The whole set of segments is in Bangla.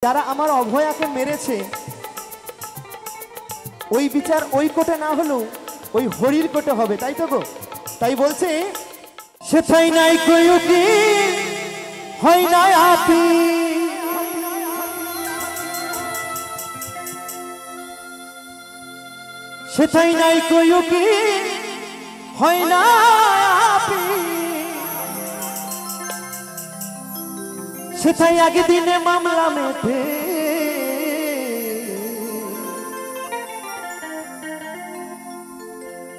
যারা আমার অভয়াকে মেরেছে ওই বিচার ওই কোটে না হলেও ওই হরির কোটে হবে, তাই তো গো? তাই বলছে সেটাই নাই কই উকিল হয় না আপি, সেটাই নাই কই উকিল হয় না আপি, সেটাই আগে দিনে মামলা মেটে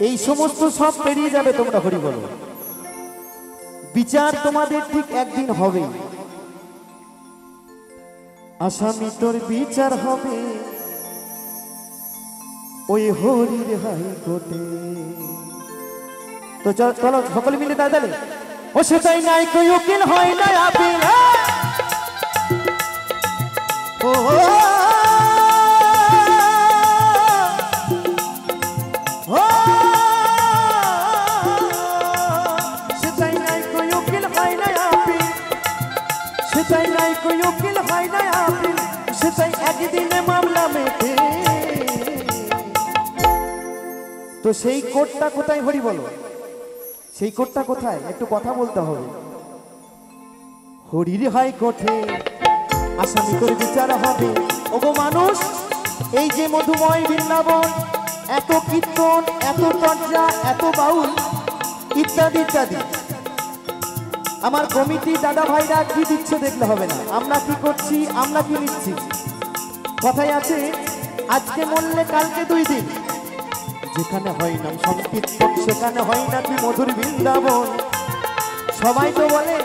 এই সমস্ত সব পেরিয়ে যাবে। তোমরা হরি বলো, বিচার তোমাদের ঠিক একদিন হবে। আসামি তোর বিচার হবে ওই হরির হাইকোর্টে। তো চলো সকলে মিলে তাড়াতাড়ি ও সেটাই নাই কই উকিল হয় না আপিল, ও সেটাই নাই কই উকিল হয় না আপিল, সেটাই নাই কই উকিল হয় না আপিল, সেটাই একদিনে মামলা মেটে। তো সেই কোর্টটা কোথায় হরি বলো? সেই কোর্টটা কোথায়? একটু কথা বলতে হবে। হরির হাইকোর্টে আসামি করে বিচার হবে। ওগো মানুষ, এই যে মধুময় বৃন্দাবন, এত কীর্তন, এত চর্চা, এত বাউল ইত্যাদি ইত্যাদি, আমার কমিটি দাদা ভাইরা কি দিচ্ছে দেখলে হবে না। আমরা কি করছি, আমরা কি নিচ্ছি। কথাই আছে আজকে মরলে কালকে 2 দিন, যেখানে হয় না সংকীর্তন সেখানে হয় না কি মধুর বৃন্দাবন। সবাই তো বলে,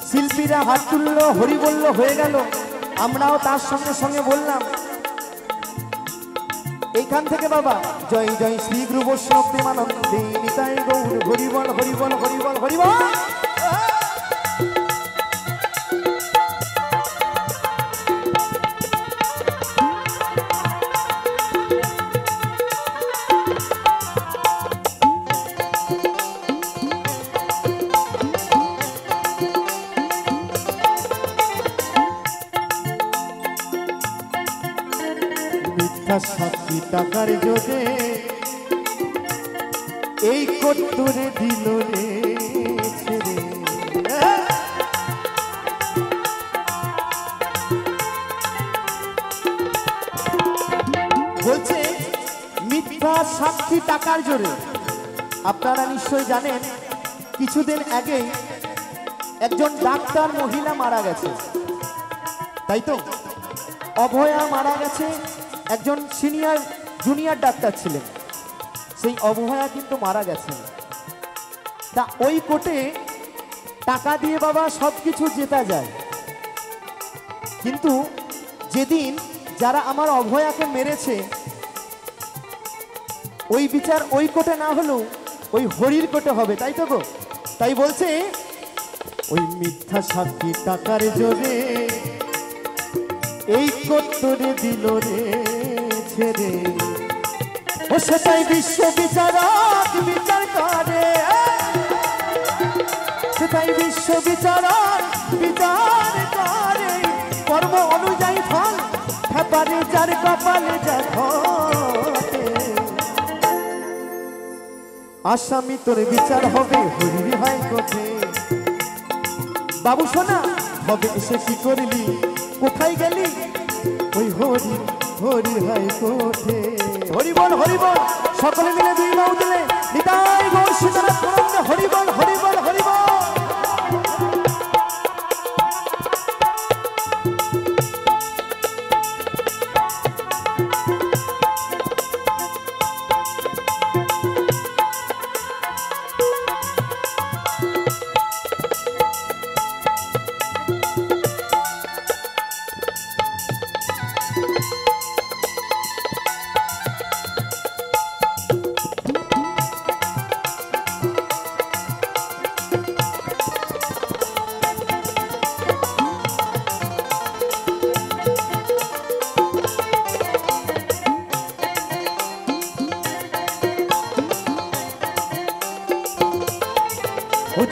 শিল্পীরা হাত তুললো, হরি বলল, হয়ে গেল। আমরাও তার সঙ্গে সঙ্গে বললাম। এইখান থেকে বাবা জয় জয় শ্রী গুরু বৈষ্ণব প্রেমানন্দে নিতাই গৌর হরি বল হরি বল হরি বল হরি বল। সাক্ষী টাকার জোরে এই কত্তরে দিল রে ছেড়ে, বলছে মিথ্যা সাক্ষী টাকার জোরে। আপনারা নিশ্চয় জানেন কিছুদিন আগে একজন ডাক্তার মহিলা মারা গেছে, তাই তো? অভয়া মারা গেছে, একজন সিনিয়র জুনিয়র ডাক্তার ছিলেন, সেই অভয়া কিন্তু মারা গেছে। তা ওই কোর্টে টাকা দিয়ে বাবা সবকিছু জেতা যায়, কিন্তু যেদিন যারা আমার অভয়াকে মেরেছে ওই বিচার ওই কোর্টে না হলেও ওই হরির কোর্টে হবে, তাই তো গো? তাই বলছে ওই মিথ্যা সাক্ষী টাকার জোরে এই কত্তরে দিল রে ছেড়ে, ও সেটাই বিশ্ব বিচারক বিচার করে, সেটাই বিশ্ব বিচারক বিচার করে। কর্ম অনুযায়ী ফল খেপারে যার কপালে যা ঘটে। আসামি তোর বিচার হবে হরির হাইকোর্টে। বাবু শোনা হবে এসে কি করলি, কোথায় গেলি? ওই হরি হরি হাইকোর্টে। হরি বল হরি বল, সকলে মিলে 2 বাউ দিলে নিতাই গৌর সীতানাথ প্রণন্দ হরি বল হরি বল হরি বল।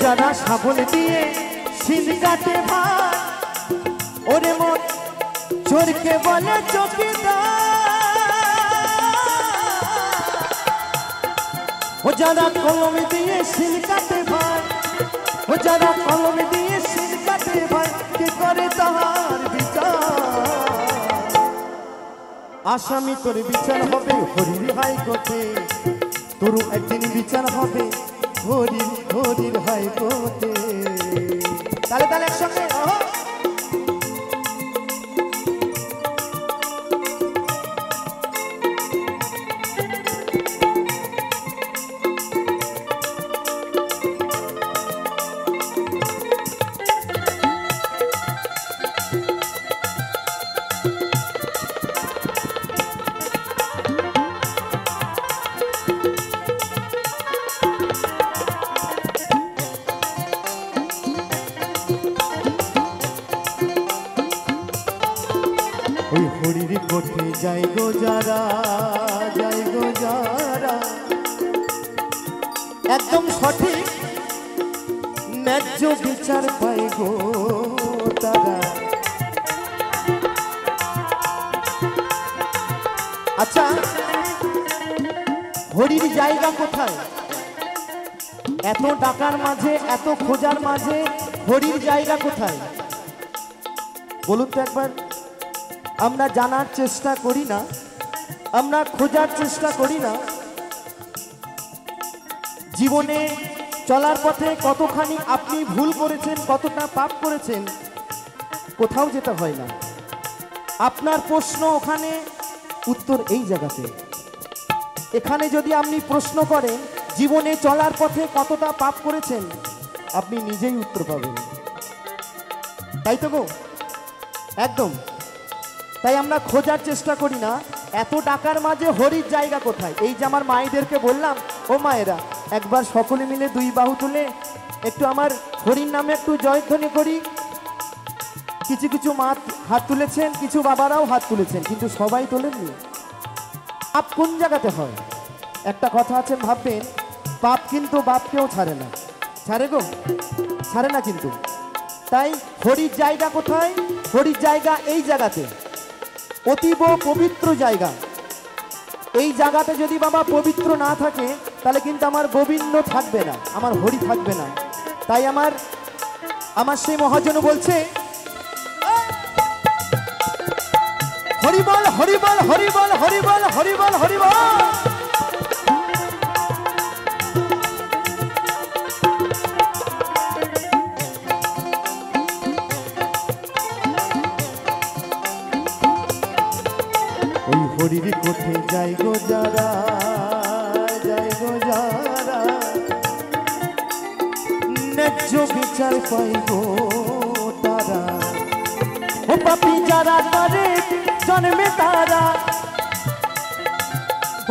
যারা শাবল দিয়ে সিন কাটে ভাই ওরে মন চোরকে বলে চকিদার, ও যারা কলম দিয়ে শিল কাটে ভাই, ও যারা কলম দিয়ে শিল কাটে ভাই, কে করে তাহার বিচার? আসামি তোর বিচার হবে হরির হাইকোর্টে, তোর একদিন বিচার হবে হরির হাইকোর্টে। তাহলে তাহলে একসঙ্গে ওই হরির কোঠে যাই গো যারা, যাই গো যারা, একদম সঠিক ন্যায্য বিচার পাই গো তারা। আচ্ছা, হরির জায়গা কোথায়? এত ডাকার মাঝে, এত খোঁজার মাঝে হরির জায়গা কোথায় বলুন তো একবার? আমরা জানার চেষ্টা করি না, আমরা খোঁজার চেষ্টা করি না। জীবনে চলার পথে কতখানি আপনি ভুল করেছেন, কতটা পাপ করেছেন, কোথাও যেতে হয় না। আপনার প্রশ্ন ওখানে, উত্তর এই জায়গাতে। এখানে যদি আপনি প্রশ্ন করেন জীবনে চলার পথে কতটা পাপ করেছেন, আপনি নিজেই উত্তর পাবেন। তাই তো গো, একদম। তাই আমরা খোঁজার চেষ্টা করি না এত টাকার মাঝে হরির জায়গা কোথায়। এই যে আমার মায়েদেরকে বললাম, ও মায়েরা একবার সকলে মিলে দুই বাহু তুলে একটু আমার হরির নামে একটু জয়ধ্বনি করি। কিছু কিছু মা হাত তুলেছেন, কিছু বাবারাও হাত তুলেছেন, কিন্তু সবাই তোলেননি। পাপ কোন জায়গাতে হয়? একটা কথা আছে, ভাববেন, পাপ কিন্তু বাপকেও ছাড়ে না। ছাড়ে গো, ছাড়ে না কিন্তু। তাই হরির জায়গা কোথায়? হরির জায়গা এই জায়গাতে, অতীব পবিত্র জায়গা। এই জায়গাতে যদি বাবা পবিত্র না থাকে তাহলে কিন্তু আমার গোবিন্দ থাকবে না, আমার হরি থাকবে না। তাই আমার সেই মহাজন বলছে, হরিবল হরিবল হরিবল হরিবল হরিবল হরিবল। ওই হরির কোঠে যাই গো যারা, যাই গো যারা, ন্যায্য বিচার পাই গো তারা। ও পাপী যারা করে জন্মে তারা,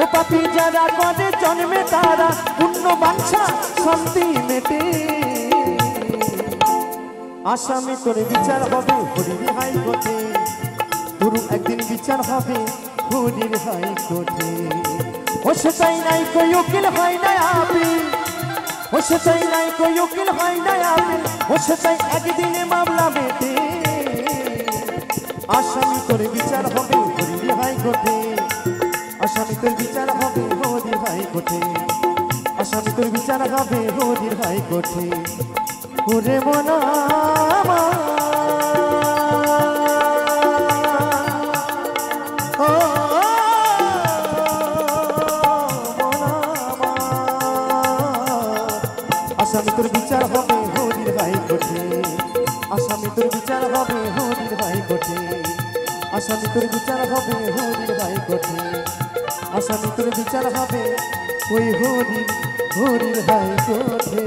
ও পাপী যারা করে জন্মে তারা, পুণ্য বাঞ্ছা শান্তি মেটে। আসামি করে বিচার হবে হরির হাইকোর্টে, তোর একদিন বিচার হবে হরির হাইকোর্টে। ও সেটাই নাই কই উকিল হয় না আপিল, ও সেটাই নাই কই উকিল হয় না আপিল, ও সেটাই একদিনে মামলা মেটে। আসামি করে বিচার হবে হরির হাইকোর্টে, আসামি তোর বিচার হবে হরির হাইকোর্টে, আসামি তোর বিচার হবে হরির হাইকোর্টে। ওরে মনা আসামি তোর বিচার হবে হরির হাইকোর্টে, আসামি তোর বিচার হবে হরির হাইকোর্টে, আসামি তোর বিচার হবে হরির হাইকোর্টে, আসামি তোর বিচার হবে ওই হরির হাইকোর্টে।